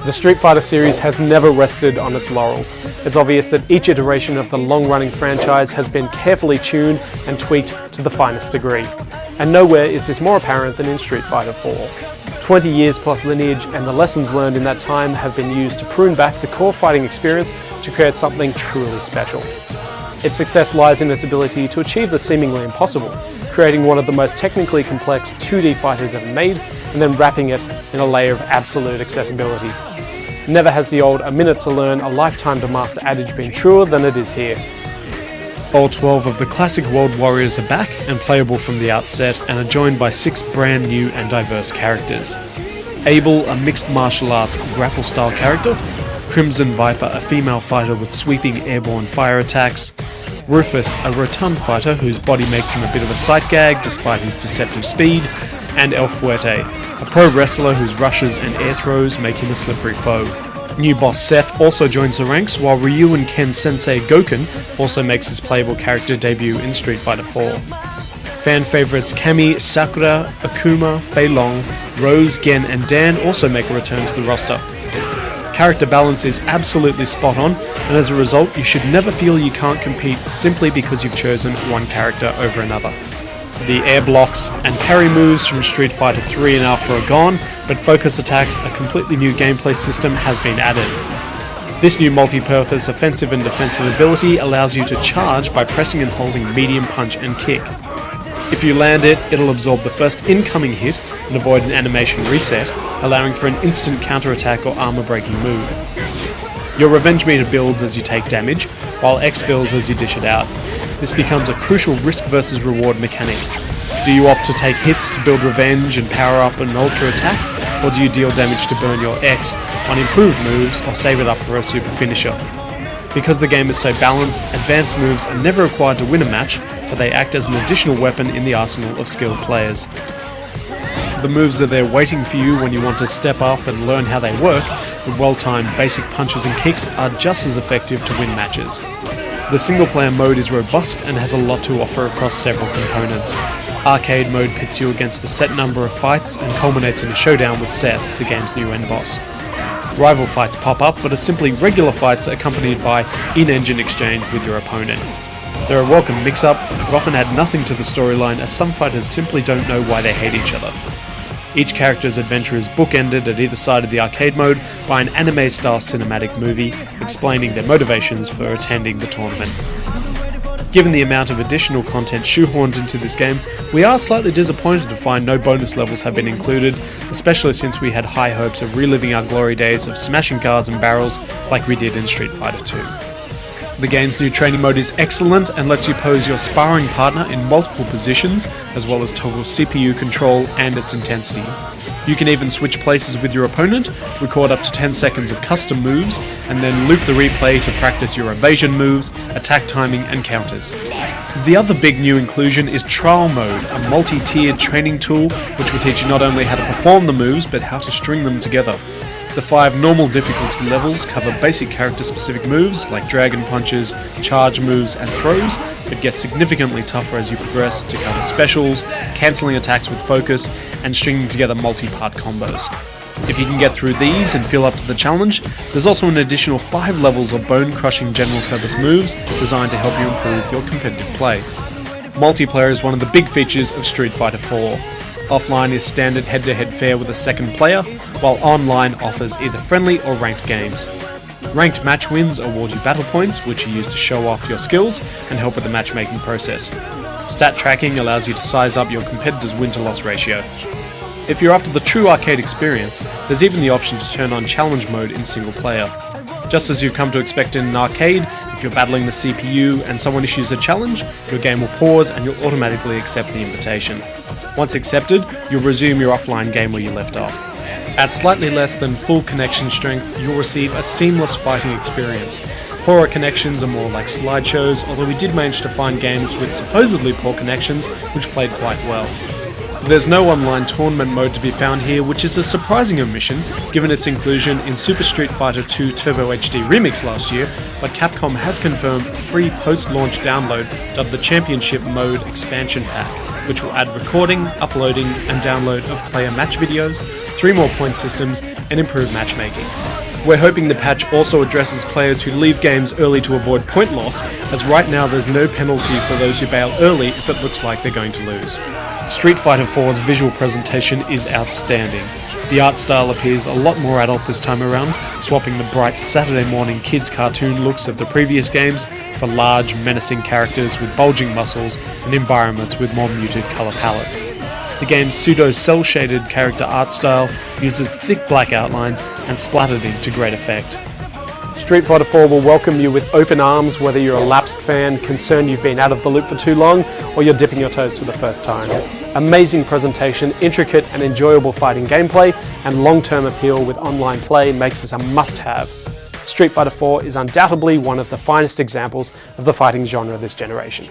The Street Fighter series has never rested on its laurels. It's obvious that each iteration of the long-running franchise has been carefully tuned and tweaked to the finest degree. And nowhere is this more apparent than in Street Fighter IV. 20 years plus lineage and the lessons learned in that time have been used to prune back the core fighting experience to create something truly special. Its success lies in its ability to achieve the seemingly impossible, creating one of the most technically complex 2D fighters ever made, and then wrapping it in a layer of absolute accessibility. Never has the old "a minute to learn, a lifetime to master" adage been truer than it is here. All 12 of the classic World Warriors are back and playable from the outset, and are joined by 6 brand new and diverse characters. Abel, a mixed martial arts grapple-style character, Crimson Viper, a female fighter with sweeping airborne fire attacks, Rufus, a rotund fighter whose body makes him a bit of a sight gag despite his deceptive speed, and El Fuerte, a pro wrestler whose rushes and air throws make him a slippery foe. New boss Seth also joins the ranks, while Ryu and Ken Sensei Goken also makes his playable character debut in Street Fighter IV. Fan favourites Cammy, Sakura, Akuma, Fei Long, Rose, Gen and Dan also make a return to the roster. Character balance is absolutely spot on, and as a result you should never feel you can't compete simply because you've chosen one character over another. The air blocks and parry moves from Street Fighter III and Alpha are gone, but focus attacks, a completely new gameplay system, has been added. This new multi-purpose offensive and defensive ability allows you to charge by pressing and holding medium punch and kick. If you land it, it'll absorb the first incoming hit and avoid an animation reset, allowing for an instant counter-attack or armor-breaking move. Your revenge meter builds as you take damage, while X fills as you dish it out. This becomes a crucial risk versus reward mechanic. Do you opt to take hits to build revenge and power up an ultra attack, or do you deal damage to burn your X on improved moves or save it up for a super finisher? Because the game is so balanced, advanced moves are never required to win a match, but they act as an additional weapon in the arsenal of skilled players. The moves are there waiting for you when you want to step up and learn how they work, but well-timed basic punches and kicks are just as effective to win matches. The single-player mode is robust and has a lot to offer across several components. Arcade mode pits you against a set number of fights and culminates in a showdown with Seth, the game's new end boss. Rival fights pop up, but are simply regular fights accompanied by in-engine exchange with your opponent. They're a welcome mix-up, but often add nothing to the storyline, as some fighters simply don't know why they hate each other. Each character's adventure is bookended at either side of the arcade mode by an anime-style cinematic movie explaining their motivations for attending the tournament. Given the amount of additional content shoehorned into this game, we are slightly disappointed to find no bonus levels have been included, especially since we had high hopes of reliving our glory days of smashing cars and barrels like we did in Street Fighter II. The game's new training mode is excellent and lets you pose your sparring partner in multiple positions, as well as toggle CPU control and its intensity. You can even switch places with your opponent, record up to 10 seconds of custom moves, and then loop the replay to practice your evasion moves, attack timing, and counters. The other big new inclusion is Trial Mode, a multi-tiered training tool which will teach you not only how to perform the moves, but how to string them together. The 5 normal difficulty levels cover basic character-specific moves like dragon punches, charge moves, and throws, but get significantly tougher as you progress to cover specials, cancelling attacks with focus, and stringing together multi-part combos. If you can get through these and feel up to the challenge, there's also an additional 5 levels of bone-crushing general-purpose moves designed to help you improve your competitive play. Multiplayer is one of the big features of Street Fighter IV. Offline is standard head-to-head fare with a second player, while online offers either friendly or ranked games. Ranked match wins award you battle points, which you use to show off your skills and help with the matchmaking process. Stat tracking allows you to size up your competitor's win-to-loss ratio. If you're after the true arcade experience, there's even the option to turn on challenge mode in single player. Just as you've come to expect in an arcade, if you're battling the CPU and someone issues a challenge, your game will pause and you'll automatically accept the invitation. Once accepted, you'll resume your offline game where you left off. At slightly less than full connection strength, you'll receive a seamless fighting experience. Poorer connections are more like slideshows, although we did manage to find games with supposedly poor connections which played quite well. There's no online tournament mode to be found here, which is a surprising omission given its inclusion in Super Street Fighter II Turbo HD Remix last year, but Capcom has confirmed a free post-launch download dubbed the Championship Mode Expansion Pack, which will add recording, uploading, and download of player match videos, 3 more point systems, and improved matchmaking. We're hoping the patch also addresses players who leave games early to avoid point loss, as right now there's no penalty for those who bail early if it looks like they're going to lose. Streetfighter IV's visual presentation is outstanding. The art style appears a lot more adult this time around, swapping the bright Saturday morning kids cartoon looks of the previous games for large, menacing characters with bulging muscles and environments with more muted colour palettes. The game's pseudo-cel-shaded character art style uses thick black outlines and splattered ink to great effect. Streetfighter IV will welcome you with open arms whether you're a lapsed fan concerned you've been out of the loop for too long, or you're dipping your toes for the first time. Amazing presentation, intricate and enjoyable fighting gameplay, and long-term appeal with online play makes this a must-have. Streetfighter IV is undoubtedly one of the finest examples of the fighting genre this generation.